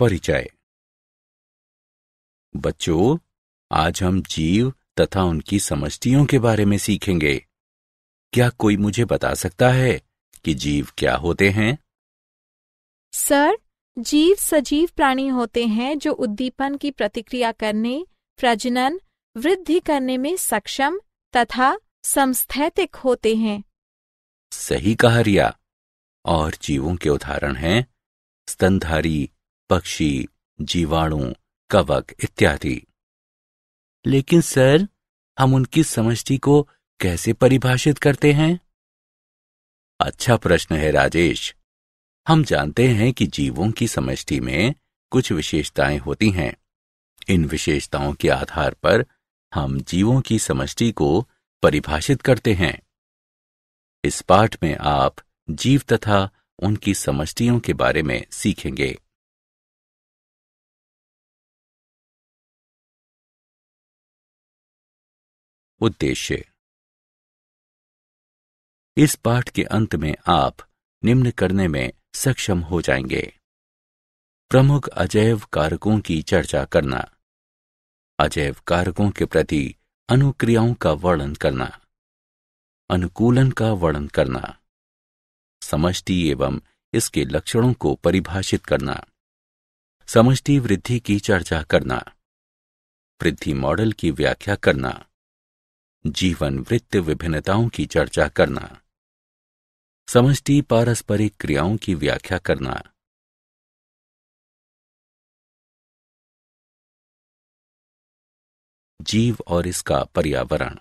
परिचय। बच्चों, आज हम जीव तथा उनकी समष्टियों के बारे में सीखेंगे। क्या कोई मुझे बता सकता है कि जीव क्या होते हैं? सर, जीव सजीव प्राणी होते हैं जो उद्दीपन की प्रतिक्रिया करने, प्रजनन, वृद्धि करने में सक्षम तथा समस्थैतिक होते हैं। सही कहा रिया। और जीवों के उदाहरण हैं स्तनधारी, पक्षी, जीवाणु, कवक इत्यादि। लेकिन सर, हम उनकी समष्टि को कैसे परिभाषित करते हैं? अच्छा प्रश्न है राजेश। हम जानते हैं कि जीवों की समष्टि में कुछ विशेषताएं होती हैं। इन विशेषताओं के आधार पर हम जीवों की समष्टि को परिभाषित करते हैं। इस पाठ में आप जीव तथा उनकी समष्टियों के बारे में सीखेंगे। उद्देश्य। इस पाठ के अंत में आप निम्न करने में सक्षम हो जाएंगे। प्रमुख अजैव कारकों की चर्चा करना, अजैव कारकों के प्रति अनुक्रियाओं का वर्णन करना, अनुकूलन का वर्णन करना, समष्टि एवं इसके लक्षणों को परिभाषित करना, समष्टि वृद्धि की चर्चा करना, वृद्धि मॉडल की व्याख्या करना, जीवन वृत्त विभिन्नताओं की चर्चा करना, समष्टि पारस्परिक क्रियाओं की व्याख्या करना। जीव और इसका पर्यावरण।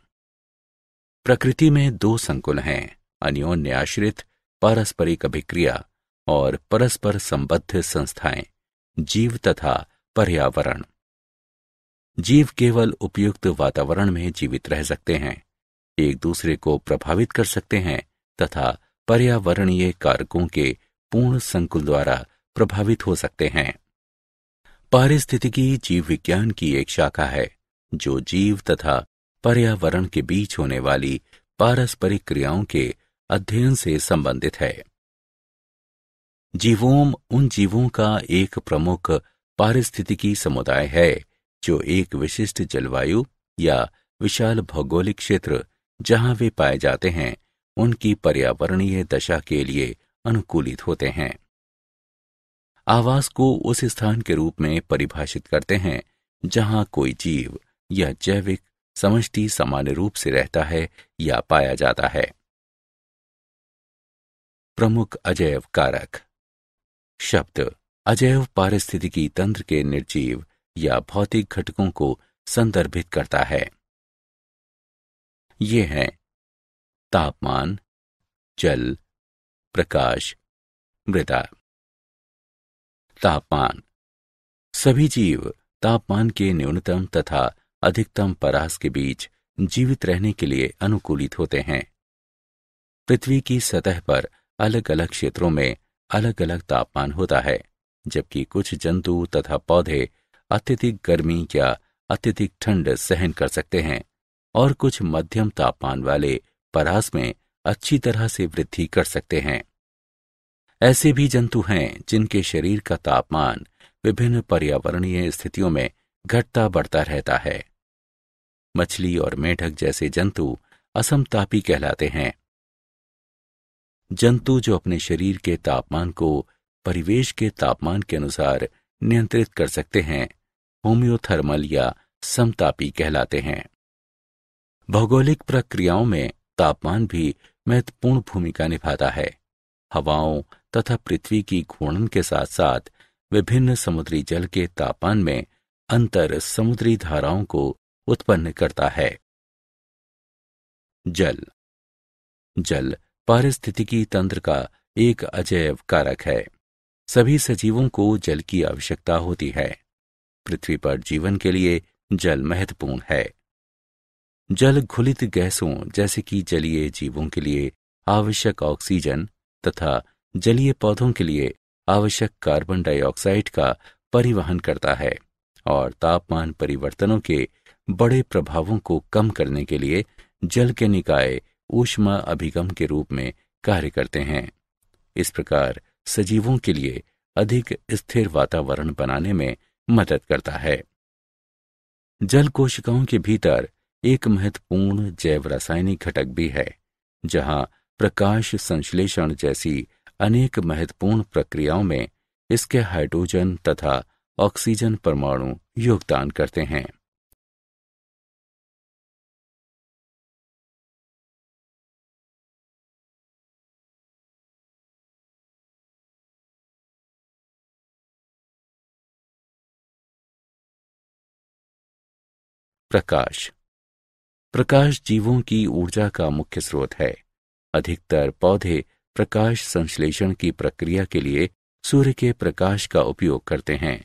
प्रकृति में दो संकुल हैं, अन्योन्य आश्रित पारस्परिक अभिक्रिया और परस्पर संबद्ध संस्थाएं, जीव तथा पर्यावरण। जीव केवल उपयुक्त वातावरण में जीवित रह सकते हैं, एक दूसरे को प्रभावित कर सकते हैं तथा पर्यावरणीय कारकों के पूर्ण संकुल द्वारा प्रभावित हो सकते हैं। पारिस्थितिकी जीव विज्ञान की एक शाखा है जो जीव तथा पर्यावरण के बीच होने वाली पारस्परिक क्रियाओं के अध्ययन से संबंधित है। जीवोम उन जीवों का एक प्रमुख पारिस्थितिकी समुदाय है जो एक विशिष्ट जलवायु या विशाल भौगोलिक क्षेत्र जहां वे पाए जाते हैं उनकी पर्यावरणीय दशा के लिए अनुकूलित होते हैं। आवास को उस स्थान के रूप में परिभाषित करते हैं जहां कोई जीव या जैविक समष्टि सामान्य रूप से रहता है या पाया जाता है। प्रमुख अजैव कारक। शब्द अजैव पारिस्थितिकी तंत्र के निर्जीव या भौतिक घटकों को संदर्भित करता है। ये हैं तापमान, जल, प्रकाश, मृदा। तापमान। सभी जीव तापमान के न्यूनतम तथा अधिकतम परास के बीच जीवित रहने के लिए अनुकूलित होते हैं। पृथ्वी की सतह पर अलग अलग क्षेत्रों में अलग अलग तापमान होता है, जबकि कुछ जंतु तथा पौधे अत्यधिक गर्मी या अत्यधिक ठंड सहन कर सकते हैं और कुछ मध्यम तापमान वाले परास में अच्छी तरह से वृद्धि कर सकते हैं। ऐसे भी जंतु हैं जिनके शरीर का तापमान विभिन्न पर्यावरणीय स्थितियों में घटता बढ़ता रहता है। मछली और मेढक जैसे जंतु असमतापी कहलाते हैं। जंतु जो अपने शरीर के तापमान को परिवेश के तापमान के अनुसार नियंत्रित कर सकते हैं होम्योथर्मल या समतापी कहलाते हैं। भौगोलिक प्रक्रियाओं में तापमान भी महत्वपूर्ण भूमिका निभाता है। हवाओं तथा पृथ्वी की घूर्णन के साथ साथ विभिन्न समुद्री जल के तापमान में अंतर समुद्री धाराओं को उत्पन्न करता है। जल। जल पारिस्थितिकी तंत्र का एक अजैव कारक है। सभी सजीवों को जल की आवश्यकता होती है। पृथ्वी पर जीवन के लिए जल महत्वपूर्ण है। जल घुलित गैसों जैसे कि जलीय जीवों के लिए आवश्यक ऑक्सीजन तथा जलीय पौधों के लिए आवश्यक कार्बन डाइऑक्साइड का परिवहन करता है और तापमान परिवर्तनों के बड़े प्रभावों को कम करने के लिए जल के निकाय ऊष्मा अभिगम के रूप में कार्य करते हैं। इस प्रकार सजीवों के लिए अधिक स्थिर वातावरण बनाने में मदद करता है। जल कोशिकाओं के भीतर एक महत्वपूर्ण जैव रासायनिक घटक भी है, जहां प्रकाश संश्लेषण जैसी अनेक महत्वपूर्ण प्रक्रियाओं में इसके हाइड्रोजन तथा ऑक्सीजन परमाणु योगदान करते हैं। प्रकाश प्रकाश जीवों की ऊर्जा का मुख्य स्रोत है। अधिकतर पौधे प्रकाश संश्लेषण की प्रक्रिया के लिए सूर्य के प्रकाश का उपयोग करते हैं,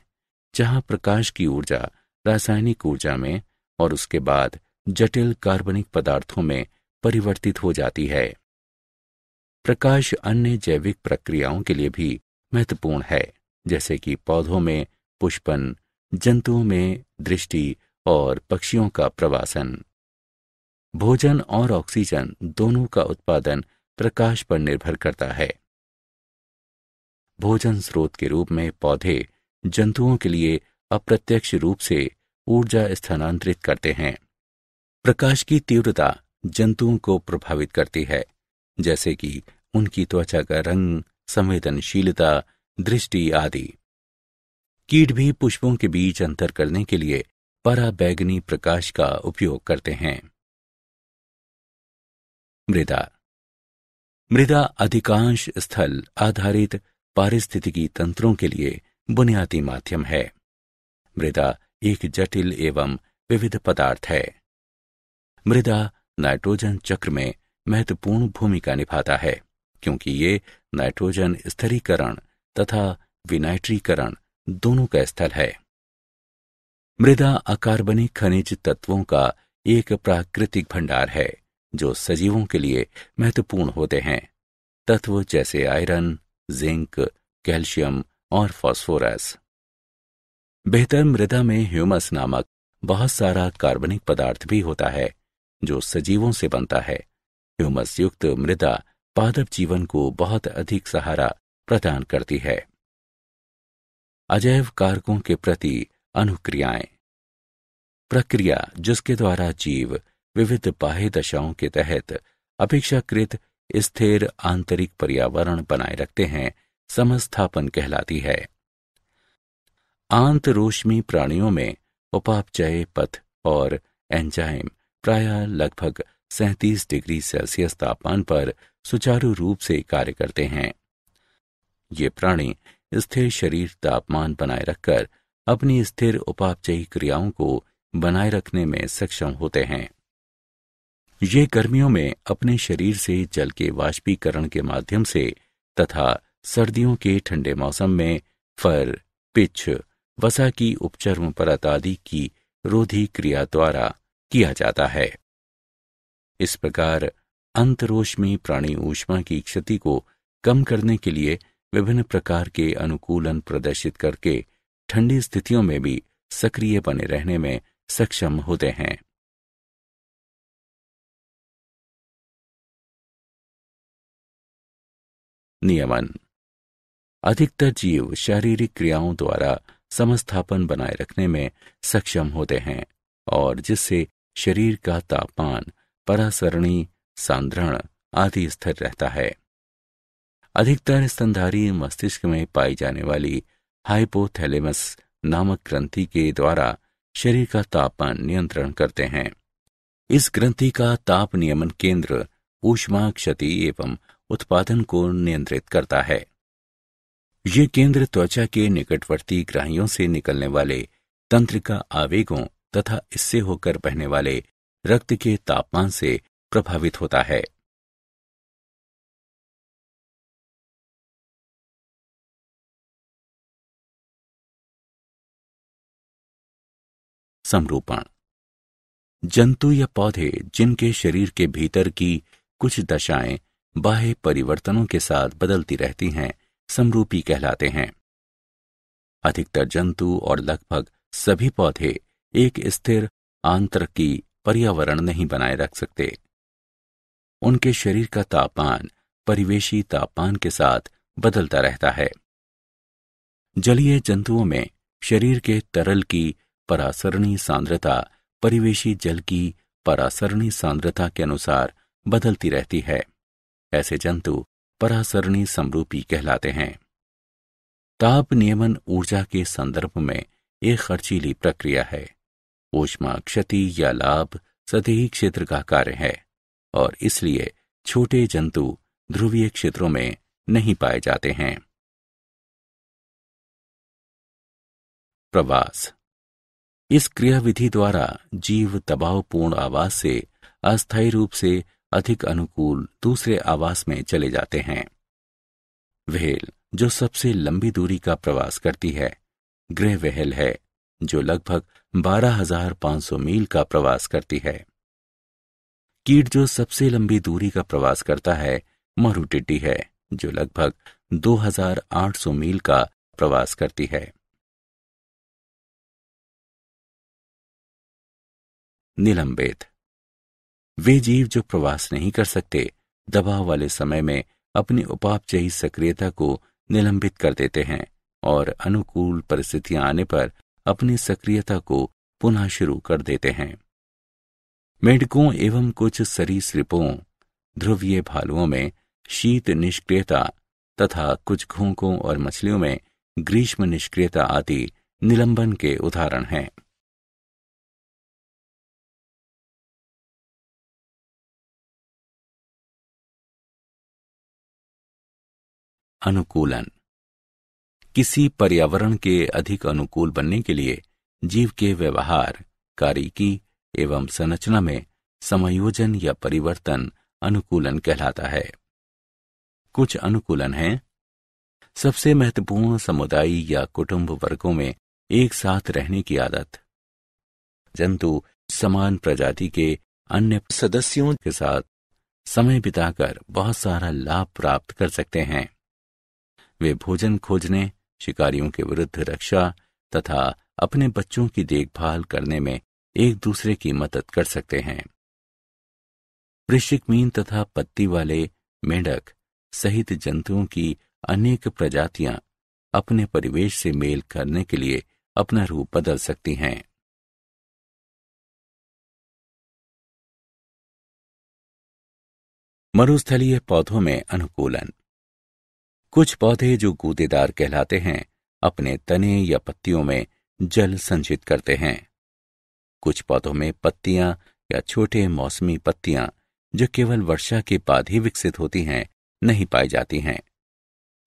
जहां प्रकाश की ऊर्जा रासायनिक ऊर्जा में और उसके बाद जटिल कार्बनिक पदार्थों में परिवर्तित हो जाती है। प्रकाश अन्य जैविक प्रक्रियाओं के लिए भी महत्वपूर्ण है, जैसे कि पौधों में पुष्पन, जंतुओं में दृष्टि और पक्षियों का प्रवासन। भोजन और ऑक्सीजन दोनों का उत्पादन प्रकाश पर निर्भर करता है। भोजन स्रोत के रूप में पौधे जंतुओं के लिए अप्रत्यक्ष रूप से ऊर्जा स्थानांतरित करते हैं। प्रकाश की तीव्रता जंतुओं को प्रभावित करती है, जैसे कि उनकी त्वचा का रंग, संवेदनशीलता, दृष्टि आदि। कीट भी पुष्पों के बीच अंतर करने के लिए पराबैंगनी प्रकाश का उपयोग करते हैं। मृदा अधिकांश स्थल आधारित पारिस्थितिकी तंत्रों के लिए बुनियादी माध्यम है। मृदा एक जटिल एवं विविध पदार्थ है। मृदा नाइट्रोजन चक्र में महत्वपूर्ण भूमिका निभाता है, क्योंकि ये नाइट्रोजन स्थिरीकरण तथा विनाइट्रीकरण दोनों का स्थल है। मृदा अकार्बनिक खनिज तत्वों का एक प्राकृतिक भंडार है, जो सजीवों के लिए महत्वपूर्ण होते हैं। तत्व जैसे आयरन, जिंक, कैल्शियम और फास्फोरस। बेहतर मृदा में ह्यूमस नामक बहुत सारा कार्बनिक पदार्थ भी होता है, जो सजीवों से बनता है। ह्यूमस युक्त मृदा पादप जीवन को बहुत अधिक सहारा प्रदान करती है। अजैव कारकों के प्रति अनुक्रियाएं। प्रक्रिया जिसके द्वारा जीव विविध बाह्य दशाओं के तहत अपेक्षाकृत स्थिर आंतरिक पर्यावरण बनाए रखते हैं, समस्थापन कहलाती है। आंतरोष्मी प्राणियों में उपापचय पथ और एंजाइम प्रायः लगभग 37 डिग्री सेल्सियस तापमान पर सुचारू रूप से कार्य करते हैं। ये प्राणी स्थिर शरीर तापमान बनाए रखकर अपनी स्थिर उपापचयी क्रियाओं को बनाए रखने में सक्षम होते हैं। ये गर्मियों में अपने शरीर से जल के वाष्पीकरण के माध्यम से तथा सर्दियों के ठंडे मौसम में फर, पिच, वसा की उपचर्म परत आदि की रोधी क्रिया द्वारा किया जाता है। इस प्रकार अंतरोष्मी प्राणी ऊष्मा की क्षति को कम करने के लिए विभिन्न प्रकार के अनुकूलन प्रदर्शित करके ठंडी स्थितियों में भी सक्रिय बने रहने में सक्षम होते हैं। नियमन। अधिकतर जीव शारीरिक क्रियाओं द्वारा समस्थापन बनाए रखने में सक्षम होते हैं, और जिससे शरीर का तापमान, परासरणी, सांद्रण आदि स्थिर रहता है। अधिकतर स्तनधारी मस्तिष्क में पाई जाने वाली हाइपोथैलेमस नामक ग्रंथि के द्वारा शरीर का तापमान नियंत्रण करते हैं। इस ग्रंथि का ताप नियमन केंद्र ऊष्मा क्षति एवं उत्पादन को नियंत्रित करता है। ये केंद्र त्वचा के निकटवर्ती ग्राहियों से निकलने वाले तंत्रिका आवेगों तथा इससे होकर बहने वाले रक्त के तापमान से प्रभावित होता है। समरूपण। जंतु या पौधे जिनके शरीर के भीतर की कुछ दशाएं बाह्य परिवर्तनों के साथ बदलती रहती हैं, समरूपी कहलाते हैं। अधिकतर जंतु और लगभग सभी पौधे एक स्थिर आंतरिकी पर्यावरण नहीं बनाए रख सकते। उनके शरीर का तापमान परिवेशी तापमान के साथ बदलता रहता है। जलीय जंतुओं में शरीर के तरल की परासरणी सांद्रता परिवेशी जल की परासरणी सांद्रता के अनुसार बदलती रहती है। ऐसे जंतु परासरणी समरूपी कहलाते हैं। ताप नियमन ऊर्जा के संदर्भ में एक खर्चीली प्रक्रिया है। ऊष्मा क्षति या लाभ सतही क्षेत्र का कार्य है और इसलिए छोटे जंतु ध्रुवीय क्षेत्रों में नहीं पाए जाते हैं। प्रवास। इस क्रियाविधि द्वारा जीव दबावपूर्ण आवास से अस्थायी रूप से अधिक अनुकूल दूसरे आवास में चले जाते हैं। व्हेल जो सबसे लंबी दूरी का प्रवास करती है ग्रे व्हेल है, जो लगभग 12,500 मील का प्रवास करती है। कीट जो सबसे लंबी दूरी का प्रवास करता है मरुटिड्डी है, जो लगभग 2,800 मील का प्रवास करती है। निलंबित। वे जीव जो प्रवास नहीं कर सकते दबाव वाले समय में अपनी उपापचयी सक्रियता को निलंबित कर देते हैं और अनुकूल परिस्थितियां आने पर अपनी सक्रियता को पुनः शुरू कर देते हैं। मेंढकों एवं कुछ सरीसृपों, ध्रुवीय भालुओं में शीत निष्क्रियता तथा कुछ घोंघों और मछलियों में ग्रीष्म निष्क्रियता आदि निलंबन के उदाहरण हैं। अनुकूलन। किसी पर्यावरण के अधिक अनुकूल बनने के लिए जीव के व्यवहार, कार्यकी एवं संरचना में समायोजन या परिवर्तन अनुकूलन कहलाता है। कुछ अनुकूलन हैं। सबसे महत्वपूर्ण समुदाय या कुटुंब वर्गों में एक साथ रहने की आदत। जंतु समान प्रजाति के अन्य सदस्यों के साथ समय बिताकर बहुत सारा लाभ प्राप्त कर सकते हैं। वे भोजन खोजने, शिकारियों के विरुद्ध रक्षा तथा अपने बच्चों की देखभाल करने में एक दूसरे की मदद कर सकते हैं। वृश्चिक मीन तथा पत्ती वाले मेंढक सहित जंतुओं की अनेक प्रजातियां अपने परिवेश से मेल करने के लिए अपना रूप बदल सकती हैं। मरुस्थलीय पौधों में अनुकूलन। कुछ पौधे जो गूदेदार कहलाते हैं अपने तने या पत्तियों में जल संचित करते हैं। कुछ पौधों में पत्तियां या छोटे मौसमी पत्तियां जो केवल वर्षा के बाद ही विकसित होती हैं नहीं पाई जाती हैं।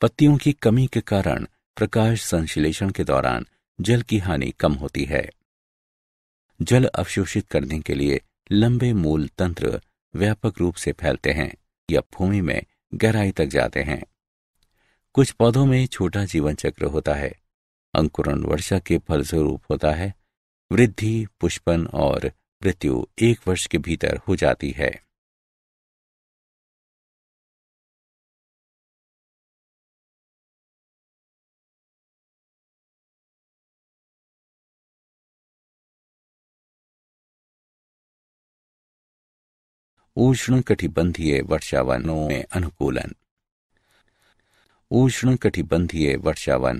पत्तियों की कमी के कारण प्रकाश संश्लेषण के दौरान जल की हानि कम होती है। जल अवशोषित करने के लिए लंबे मूल तंत्र व्यापक रूप से फैलते हैं या भूमि में गहराई तक जाते हैं। कुछ पौधों में छोटा जीवन चक्र होता है। अंकुरण वर्षा के फलस्वरूप होता है। वृद्धि, पुष्पन और मृत्यु 1 वर्ष के भीतर हो जाती है। उष्ण कटिबंधीय वर्षावनों में अनुकूलन। उष्ण कटिबंधीय वर्षावन।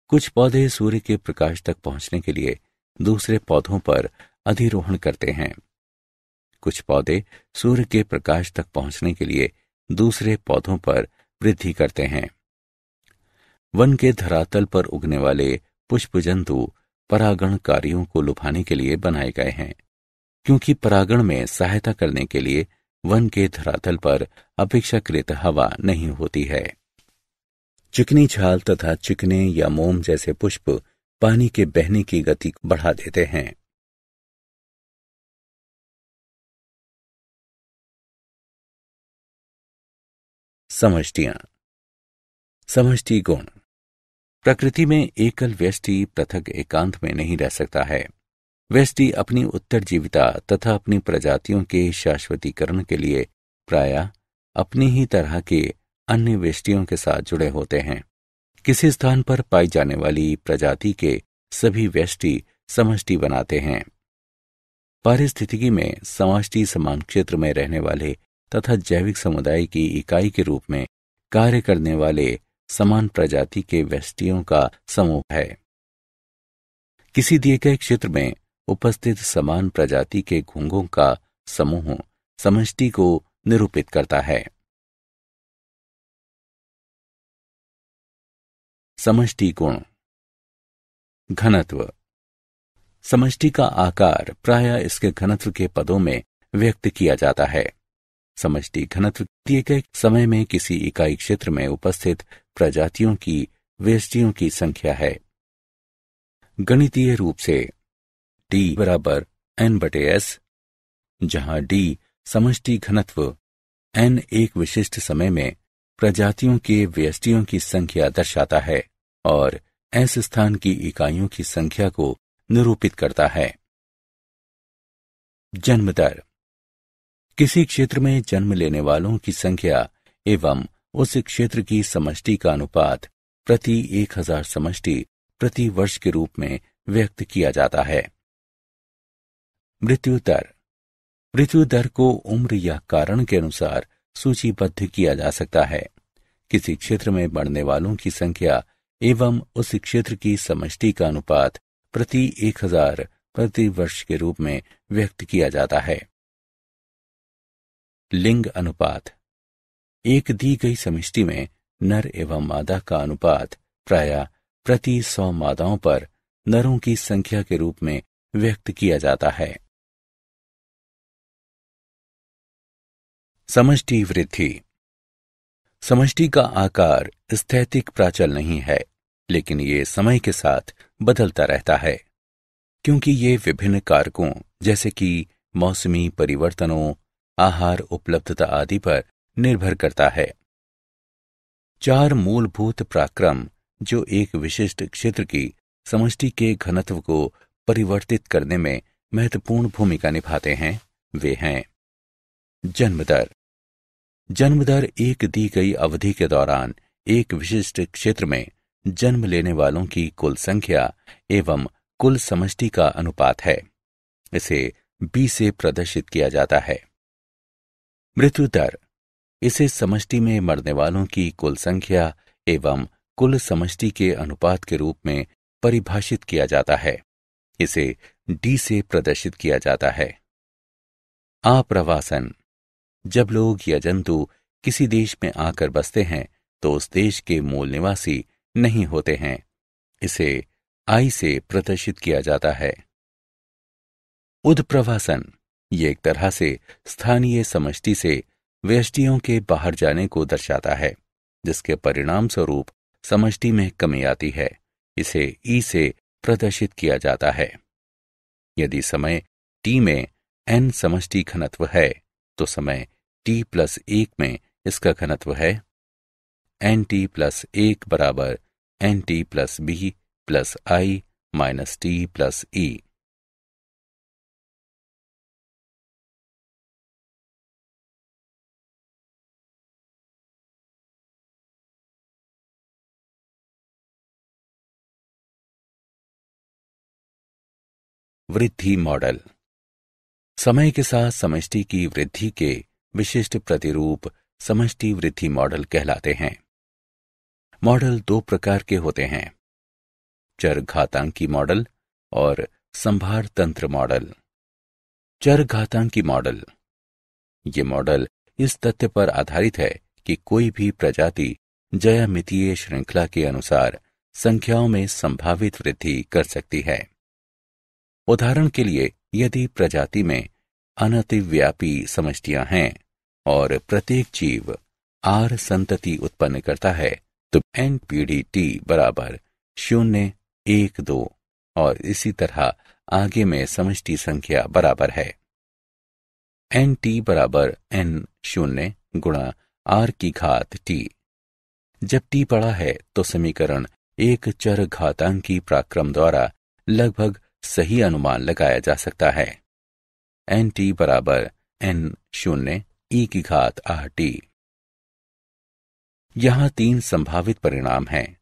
कुछ पौधे सूर्य के प्रकाश तक पहुंचने के लिए दूसरे पौधों पर अधिरोहण करते हैं। कुछ पौधे सूर्य के प्रकाश तक पहुंचने के लिए दूसरे पौधों पर वृद्धि करते हैं। वन के धरातल पर उगने वाले पुष्प जंतु परागणकारियों को लुभाने के लिए बनाए गए हैं, क्योंकि परागण में सहायता करने के लिए वन के धरातल पर अपेक्षाकृत हवा नहीं होती है। चिकनी छाल तथा चिकने या मोम जैसे पुष्प पानी के बहने की गति बढ़ा देते हैं। समष्टियां। समष्टि गुण। प्रकृति में एकल व्यष्टि पृथक एकांत में नहीं रह सकता है। व्यष्टि अपनी उत्तरजीविता तथा अपनी प्रजातियों के शाश्वतीकरण के लिए प्रायः अपनी ही तरह के अन्य व्यष्टियों के साथ जुड़े होते हैं। किसी स्थान पर पाई जाने वाली प्रजाति के सभी व्यष्टि समष्टि बनाते हैं। पारिस्थितिकी में समष्टि समान क्षेत्र में रहने वाले तथा जैविक समुदाय की इकाई के रूप में कार्य करने वाले समान प्रजाति के व्यष्टियों का समूह है। किसी दिए गए क्षेत्र में उपस्थित समान प्रजाति के घोंघों का समूह समष्टि को निरूपित करता है। समष्टि गुण। घनत्व। समष्टि का आकार प्रायः इसके घनत्व के पदों में व्यक्त किया जाता है। समष्टि घनत्व दिए गए समय में किसी इकाई क्षेत्र में उपस्थित प्रजातियों की व्यष्टियों की संख्या है। गणितीय रूप से D बराबर N/S, जहां D समष्टि घनत्व N एक विशिष्ट समय में प्रजातियों के व्यष्टियों की संख्या दर्शाता है और S स्थान की इकाइयों की संख्या को निरूपित करता है। जन्म दर। किसी क्षेत्र में जन्म लेने वालों की संख्या एवं उस क्षेत्र की समष्टि का अनुपात प्रति 1000 समष्टि प्रति वर्ष के रूप में व्यक्त किया जाता है। मृत्यु दर। मृत्यु दर को उम्र या कारण के अनुसार सूचीबद्ध किया जा सकता है। किसी क्षेत्र में मरने वालों की संख्या एवं उस क्षेत्र की समष्टि का अनुपात प्रति 1000 प्रति वर्ष के रूप में व्यक्त किया जाता है। लिंग अनुपात। एक दी गई समष्टि में नर एवं मादा का अनुपात प्रायः प्रति 100 मादाओं पर नरों की संख्या के रूप में व्यक्त किया जाता है। समष्टि वृद्धि। समष्टि का आकार स्थैतिक प्राचल नहीं है, लेकिन ये समय के साथ बदलता रहता है, क्योंकि ये विभिन्न कारकों जैसे कि मौसमी परिवर्तनों, आहार उपलब्धता आदि पर निर्भर करता है। 4 मूलभूत पराक्रम जो एक विशिष्ट क्षेत्र की समष्टि के घनत्व को परिवर्तित करने में महत्वपूर्ण भूमिका निभाते हैं, वे हैं। जन्म दर। जन्म दर एक दी गई अवधि के दौरान एक विशिष्ट क्षेत्र में जन्म लेने वालों की कुल संख्या एवं कुल समष्टि का अनुपात है। इसे B से प्रदर्शित किया जाता है। मृत्यु दर। इसे समष्टि में मरने वालों की कुल संख्या एवं कुल समष्टि के अनुपात के रूप में परिभाषित किया जाता है। इसे D से प्रदर्शित किया जाता है। आप्रवासन। जब लोग या जंतु किसी देश में आकर बसते हैं तो उस देश के मूल निवासी नहीं होते हैं। इसे I से प्रदर्शित किया जाता है। उद्प्रवासन। ये एक तरह से स्थानीय समष्टि से व्यष्टियों के बाहर जाने को दर्शाता है, जिसके परिणाम स्वरूप समष्टि में कमी आती है। इसे E से प्रदर्शित किया जाता है। यदि समय T में N समष्टि घनत्व है तो समय T+1 में इसका घनत्व है NT+1 बराबर NT+B + I - T+E। वृद्धि मॉडल। समय के साथ समष्टि की वृद्धि के विशिष्ट प्रतिरूप समष्टि वृद्धि मॉडल कहलाते हैं। मॉडल 2 प्रकार के होते हैं, चरघातांकी मॉडल और संभार तंत्र मॉडल। चरघातांकी मॉडल। ये मॉडल इस तथ्य पर आधारित है कि कोई भी प्रजाति ज्यामितीय श्रृंखला के अनुसार संख्याओं में संभावित वृद्धि कर सकती है। उदाहरण के लिए, यदि प्रजाति में अनतिव्यापी समष्टियां हैं और प्रत्येक जीव R संतति उत्पन्न करता है तो NPDT बराबर 0, 1, 2 और इसी तरह आगे में समष्टि संख्या बराबर है। NT बराबर N0 गुणा R की घात T। जब T बड़ा है तो समीकरण एक चरघातांकी पराक्रम द्वारा लगभग सही अनुमान लगाया जा सकता है। NT बराबर N0 E की घात RT। यहां 3 संभावित परिणाम हैं।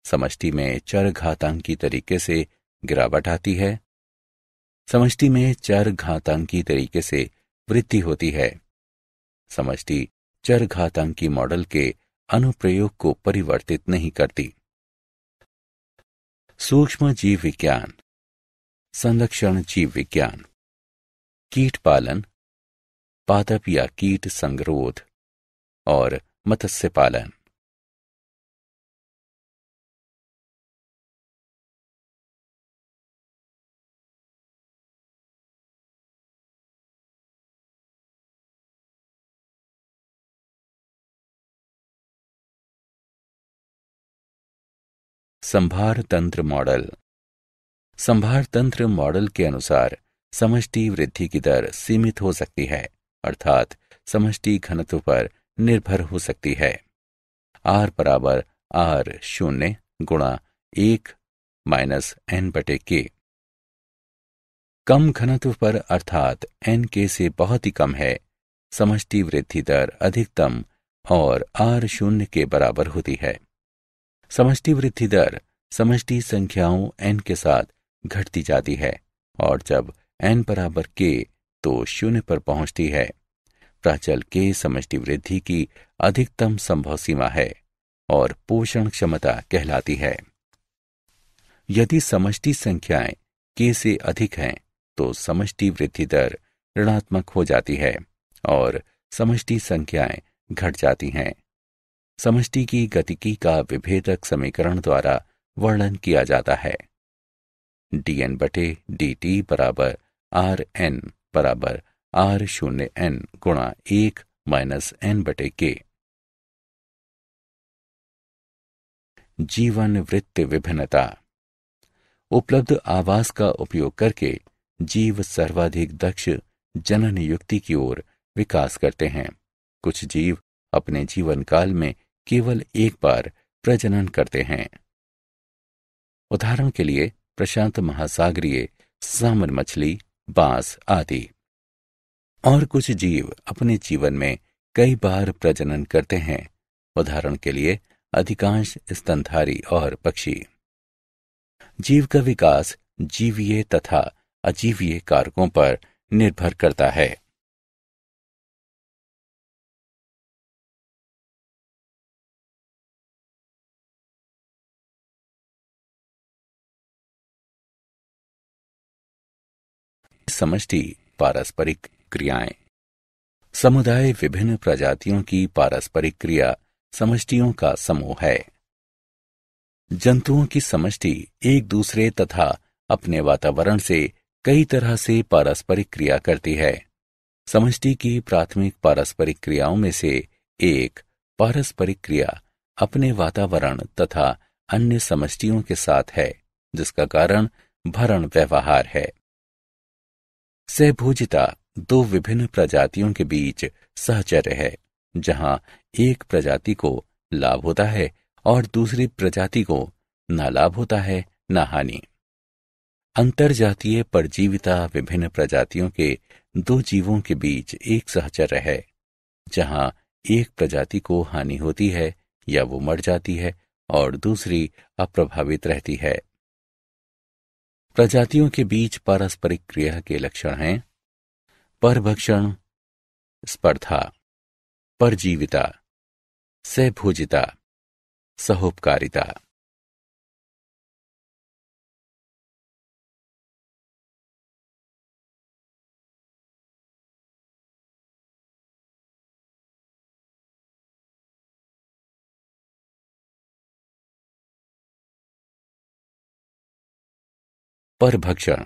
समष्टि में चरघातांकी तरीके से गिरावट आती है, समष्टि में चरघातांकी तरीके से वृद्धि होती है। समष्टि चरघातांकी मॉडल के अनुप्रयोग को परिवर्तित नहीं करती। सूक्ष्म जीव विज्ञान, संरक्षण जीव विज्ञान, कीट पालन, पादप या कीट संगरोध और मत्स्य पालन। संभार तंत्र मॉडल। संभार तंत्र मॉडल के अनुसार समष्टि वृद्धि की दर सीमित हो सकती है, अर्थात समष्टि घनत्व पर निर्भर हो सकती है। R बराबर R0 गुणा 1 माइनस n/k। कम घनत्व पर अर्थात nk से बहुत ही कम है, समष्टि वृद्धि दर अधिकतम और R0 के बराबर होती है। समष्टि वृद्धि दर समष्टि संख्याओं n के साथ घटती जाती है और जब n बराबर k तो 0 पर पहुंचती है। प्राचल k समष्टि वृद्धि की अधिकतम संभव सीमा है और पोषण क्षमता कहलाती है। यदि समष्टि संख्याएं k से अधिक हैं तो समष्टि वृद्धि दर ऋणात्मक हो जाती है और समष्टि संख्याएं घट जाती हैं। समष्टि की गतिकी का विभेदक समीकरण द्वारा वर्णन किया जाता है। dn/dt बराबर Rn बराबर R0n गुणा 1 माइनस n/k। जीवन वृत्त विभिन्नता। उपलब्ध आवास का उपयोग करके जीव सर्वाधिक दक्ष जनन युक्ति की ओर विकास करते हैं। कुछ जीव अपने जीवन काल में केवल एक बार प्रजनन करते हैं। उदाहरण के लिए प्रशांत महासागरीय सामन मछली, बांस आदि। और कुछ जीव अपने जीवन में कई बार प्रजनन करते हैं। उदाहरण के लिए अधिकांश स्तनधारी और पक्षी। जीव का विकास जीवीय तथा अजीवीय कारकों पर निर्भर करता है। समष्टि पारस्परिक क्रियाएं। समुदाय विभिन्न प्रजातियों की पारस्परिक क्रिया समष्टियों का समूह है। जंतुओं की समष्टि एक दूसरे तथा अपने वातावरण से कई तरह से पारस्परिक क्रिया करती है। समष्टि की प्राथमिक पारस्परिक क्रियाओं में से एक पारस्परिक क्रिया अपने वातावरण तथा अन्य समष्टियों के साथ है, जिसका कारण भरण व्यवहार है। सहभोजिता दो विभिन्न प्रजातियों के बीच सहचर्य है, जहां एक प्रजाति को लाभ होता है और दूसरी प्रजाति को न लाभ होता है न हानि। अंतरजातीय परजीविता विभिन्न प्रजातियों के दो जीवों के बीच एक सहचर्य है, जहां एक प्रजाति को हानि होती है या वो मर जाती है और दूसरी अप्रभावित रहती है। प्रजातियों के बीच पारस्परिक क्रिया के लक्षण हैं परभक्षण, स्पर्धा, परजीविता, सहभोजिता, सहोपकारिता। परभक्षण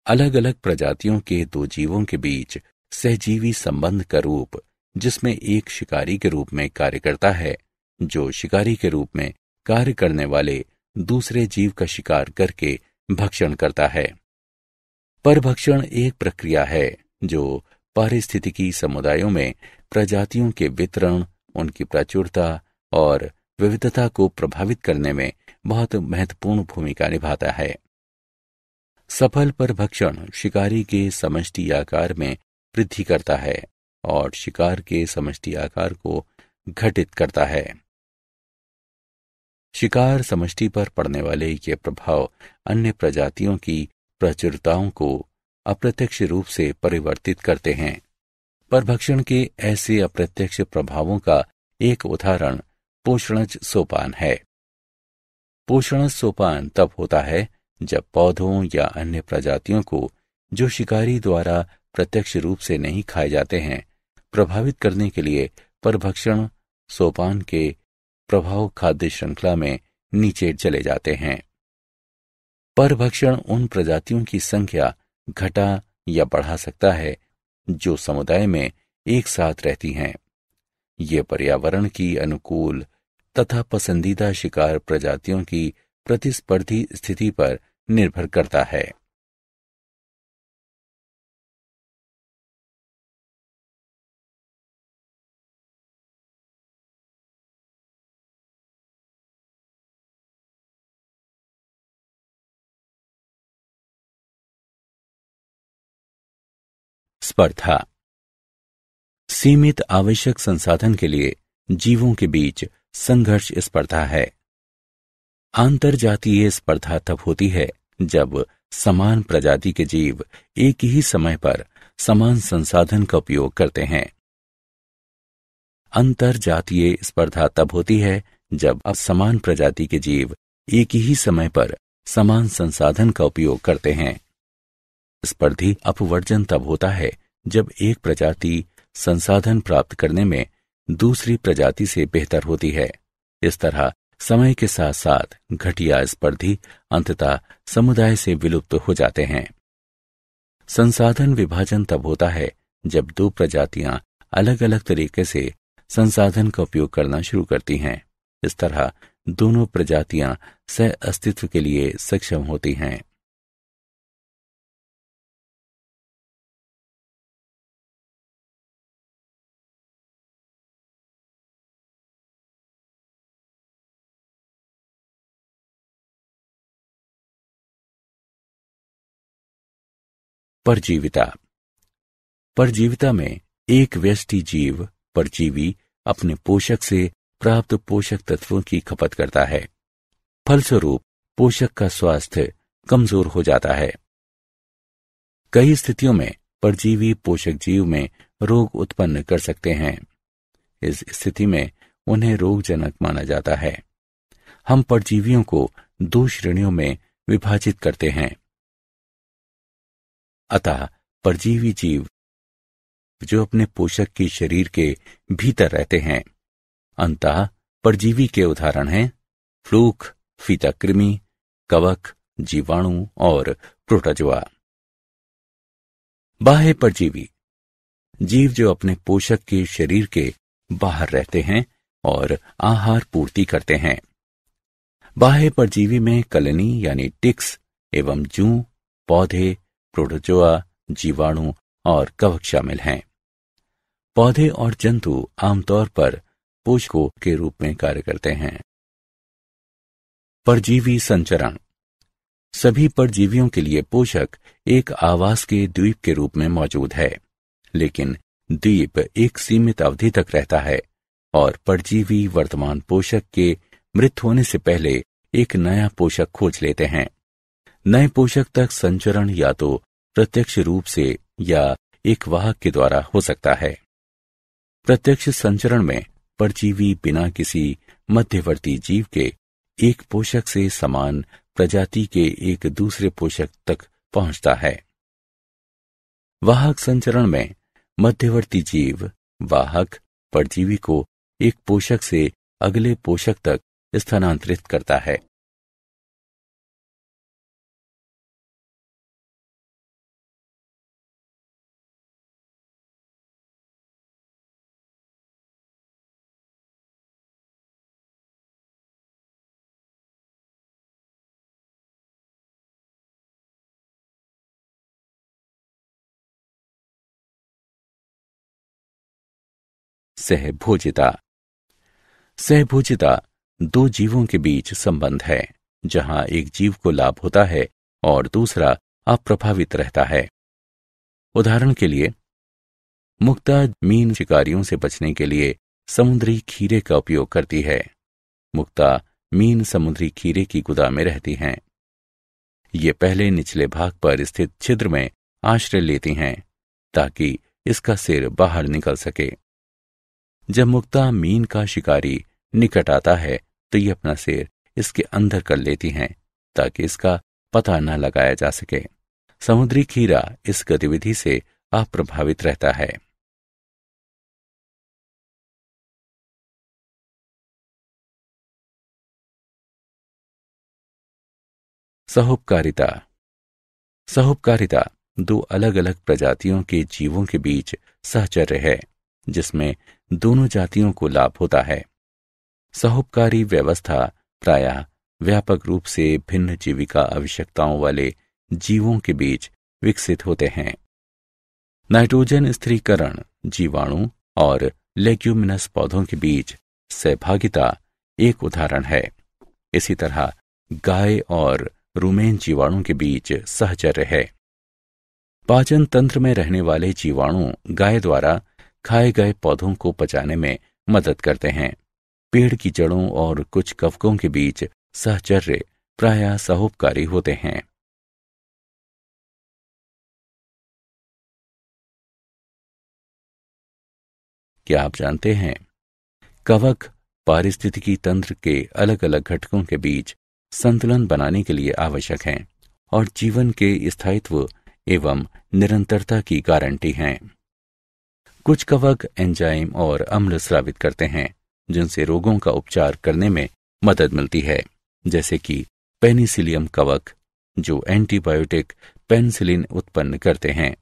अलग अलग प्रजातियों के दो जीवों के बीच सहजीवी संबंध का रूप, जिसमें एक शिकारी के रूप में कार्य करता है, जो शिकारी के रूप में कार्य करने वाले दूसरे जीव का शिकार करके भक्षण करता है। परभक्षण एक प्रक्रिया है जो पारिस्थितिकी समुदायों में प्रजातियों के वितरण, उनकी प्रचुरता और विविधता को प्रभावित करने में बहुत महत्वपूर्ण भूमिका निभाता है। सफल परभक्षण शिकारी के समष्टि आकार में वृद्धि करता है और शिकार के समष्टि आकार को घटित करता है। शिकार समष्टि पर पड़ने वाले ये प्रभाव अन्य प्रजातियों की प्रचुरताओं को अप्रत्यक्ष रूप से परिवर्तित करते हैं। परभक्षण के ऐसे अप्रत्यक्ष प्रभावों का एक उदाहरण पोषणज सोपान है। पोषणज सोपान तब होता है जब पौधों या अन्य प्रजातियों को, जो शिकारी द्वारा प्रत्यक्ष रूप से नहीं खाए जाते हैं, प्रभावित करने के लिए परभक्षण सोपान के प्रभाव खाद्य श्रृंखला में नीचे चले जाते हैं। परभक्षण उन प्रजातियों की संख्या घटा या बढ़ा सकता है जो समुदाय में एक साथ रहती हैं। ये पर्यावरण की अनुकूल तथा पसंदीदा शिकार प्रजातियों की प्रतिस्पर्धी स्थिति पर निर्भर करता है। स्पर्धा सीमित आवश्यक संसाधन के लिए जीवों के बीच संघर्ष स्पर्धा है। अंतरजातीय स्पर्धा तब होती है जब समान प्रजाति के जीव एक ही समय पर समान संसाधन का उपयोग करते हैं। अंतरजातीय स्पर्धा तब होती है जब समान प्रजाति के जीव एक ही समय पर समान संसाधन का उपयोग करते हैं। स्पर्धी अपवर्जन तब होता है जब एक प्रजाति संसाधन प्राप्त करने में दूसरी प्रजाति से बेहतर होती है। इस तरह समय के साथ साथ घटिया स्पर्धी अंततः समुदाय से विलुप्त हो जाते हैं। संसाधन विभाजन तब होता है जब दो प्रजातियां अलग अलग तरीके से संसाधन का उपयोग करना शुरू करती हैं। इस तरह दोनों प्रजातियां सह अस्तित्व के लिए सक्षम होती हैं। परजीविता परजीविता में एक व्यष्टि जीव परजीवी अपने पोषक से प्राप्त पोषक तत्वों की खपत करता है। फलस्वरूप पोषक का स्वास्थ्य कमजोर हो जाता है। कई स्थितियों में परजीवी पोषक जीव में रोग उत्पन्न कर सकते हैं। इस स्थिति में उन्हें रोगजनक माना जाता है। हम परजीवियों को दो श्रेणियों में विभाजित करते हैं। अतः परजीवी जीव जो अपने पोषक के शरीर के भीतर रहते हैं। अंतः परजीवी के उदाहरण हैं फ्लूक, फीता कृमि, कवक, जीवाणु और प्रोटोजोआ। बाह्य परजीवी जीव जो अपने पोषक के शरीर के बाहर रहते हैं और आहार पूर्ति करते हैं। बाह्य परजीवी में कलनी यानी टिक्स एवं जूं, पौधे, प्रोटोजोआ, जीवाणु और कवक शामिल हैं। पौधे और जंतु आमतौर पर पोषकों के रूप में कार्य करते हैं। परजीवी संचरण सभी परजीवियों के लिए पोषक एक आवास के द्वीप के रूप में मौजूद है, लेकिन द्वीप एक सीमित अवधि तक रहता है और परजीवी वर्तमान पोषक के मृत होने से पहले एक नया पोषक खोज लेते हैं। नए पोषक तक संचरण या तो प्रत्यक्ष रूप से या एक वाहक के द्वारा हो सकता है। प्रत्यक्ष संचरण में परजीवी बिना किसी मध्यवर्ती जीव के एक पोषक से समान प्रजाति के एक दूसरे पोषक तक पहुंचता है। वाहक संचरण में मध्यवर्ती जीव वाहक परजीवी को एक पोषक से अगले पोषक तक स्थानांतरित करता है। सहभोजिता सहभोजिता दो जीवों के बीच संबंध है जहां एक जीव को लाभ होता है और दूसरा अप्रभावित रहता है। उदाहरण के लिए मुक्ता मीन शिकारियों से बचने के लिए समुद्री खीरे का उपयोग करती है। मुक्ता मीन समुद्री खीरे की गुदा में रहती हैं। ये पहले निचले भाग पर स्थित छिद्र में आश्रय लेती हैं ताकि इसका सिर बाहर निकल सके। जब मुक्ता मीन का शिकारी निकट आता है तो ये अपना सिर इसके अंदर कर लेती हैं ताकि इसका पता न लगाया जा सके। समुद्री खीरा इस गतिविधि से अप्रभावित रहता है। सहोपकारिता। सहोपकारिता दो अलग अलग प्रजातियों के जीवों के बीच सहचर्य है जिसमें दोनों जातियों को लाभ होता है। सहोपकारी व्यवस्था प्रायः व्यापक रूप से भिन्न जीविका आवश्यकताओं वाले जीवों के बीच विकसित होते हैं। नाइट्रोजन स्थिरीकरण जीवाणु और लेग्यूमिनस पौधों के बीच सहभागिता एक उदाहरण है। इसी तरह गाय और रूमेन जीवाणु के बीच सहचर्य है। पाचन तंत्र में रहने वाले जीवाणु गाय द्वारा खाए गए पौधों को पचाने में मदद करते हैं। पेड़ की जड़ों और कुछ कवकों के बीच सहचर्य प्रायः सहोपकारी होते हैं। क्या आप जानते हैं कवक पारिस्थितिकी तंत्र के अलग अलग घटकों के बीच संतुलन बनाने के लिए आवश्यक हैं और जीवन के स्थायित्व एवं निरंतरता की गारंटी हैं। कुछ कवक एंजाइम और अम्ल स्रावित करते हैं जिनसे रोगों का उपचार करने में मदद मिलती है, जैसे कि पेनिसिलियम कवक जो एंटीबायोटिक पेनिसिलिन उत्पन्न करते हैं।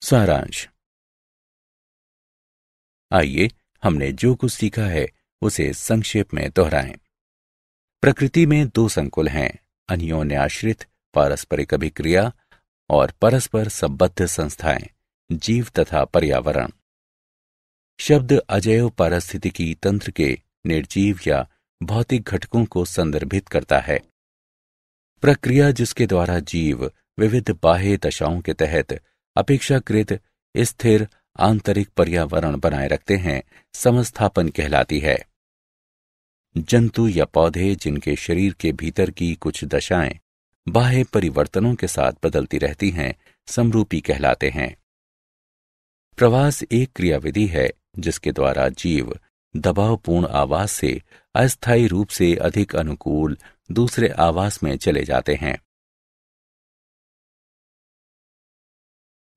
सारांश। आइए हमने जो कुछ सीखा है उसे संक्षेप में दोहराएं। प्रकृति में दो संकुल हैं, अन्योन्याश्रित पारस्परिक अभिक्रिया और परस्पर संबद्ध संस्थाएं, जीव तथा पर्यावरण। शब्द अजैव पारिस्थितिकी तंत्र के निर्जीव या भौतिक घटकों को संदर्भित करता है। प्रक्रिया जिसके द्वारा जीव विविध बाह्य दशाओं के तहत अपेक्षाकृत स्थिर आंतरिक पर्यावरण बनाए रखते हैं, समस्थापन कहलाती है। जंतु या पौधे जिनके शरीर के भीतर की कुछ दशाएं बाह्य परिवर्तनों के साथ बदलती रहती हैं, समरूपी कहलाते हैं। प्रवास एक क्रियाविधि है जिसके द्वारा जीव दबावपूर्ण आवास से अस्थायी रूप से अधिक अनुकूल दूसरे आवास में चले जाते हैं।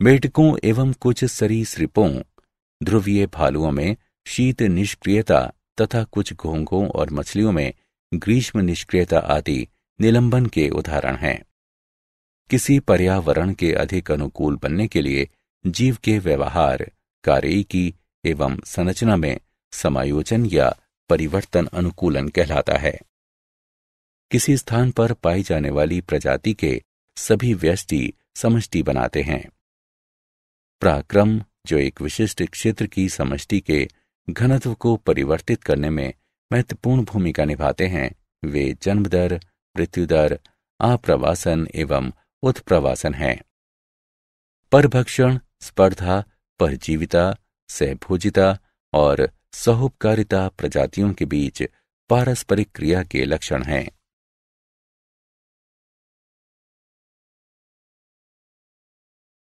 मेढकों एवं कुछ सरीसृपों, ध्रुवीय भालुओं में शीत निष्क्रियता तथा कुछ घोंघों और मछलियों में ग्रीष्म निष्क्रियता आदि निलंबन के उदाहरण हैं। किसी पर्यावरण के अधिक अनुकूल बनने के लिए जीव के व्यवहार, कार्यकी एवं संरचना में समायोजन या परिवर्तन अनुकूलन कहलाता है। किसी स्थान पर पाई जाने वाली प्रजाति के सभी व्यष्टि समष्टि बनाते हैं। पराक्रम जो एक विशिष्ट क्षेत्र की समष्टि के घनत्व को परिवर्तित करने में महत्वपूर्ण भूमिका निभाते हैं, वे जन्म दर, मृत्यु दर, आप्रवासन एवं उत्प्रवासन हैं। परभक्षण, स्पर्धा, परजीविता, सहभोजिता और सहोपकारिता प्रजातियों के बीच पारस्परिक क्रिया के लक्षण हैं।